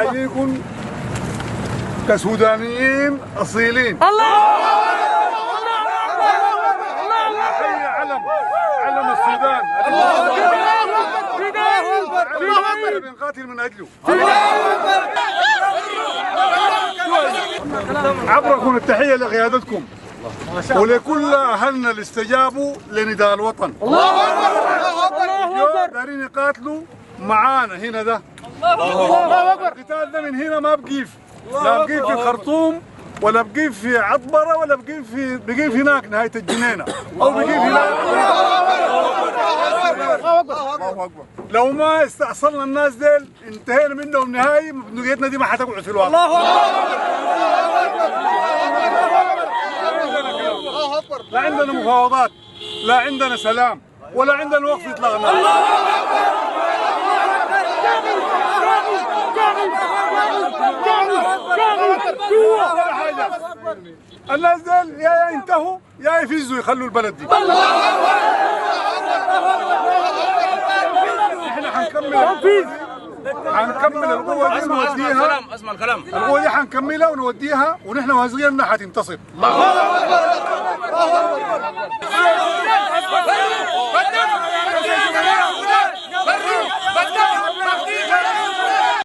عليكم كسودانيين اصيلين. الله حي علم السودان. الله بنقاتل من اجله. عبركم التحيه لقيادتكم ولكل اهلنا اللي استجابوا لنداء الوطن. الله اكبر. دارين يقاتلوا معانا هنا ده. الله اكبر. القتال ده من هنا ما بقيف، لا بقيف في الخرطوم ولا بقيف في عطبره ولا بقيف هناك نهايه الجنينه او بقيف هناك. الله اكبر. لو ما استأصلنا الناس ديل انتهينا منهم نهائي، بندقيتنا دي ما حتقعد في الواقع. الله اكبر. لا عندنا مفاوضات، لا عندنا سلام، ولا عندنا وقف اطلاق النار. الناس ديل يا ينتهوا يا يفزوا يخلوا البلد دي. احنا حنكمل القوة دي ونوديها. اسمع الكلام. القوة دي حنكملها ونوديها ونحن وهزغيرنا حتنتصر.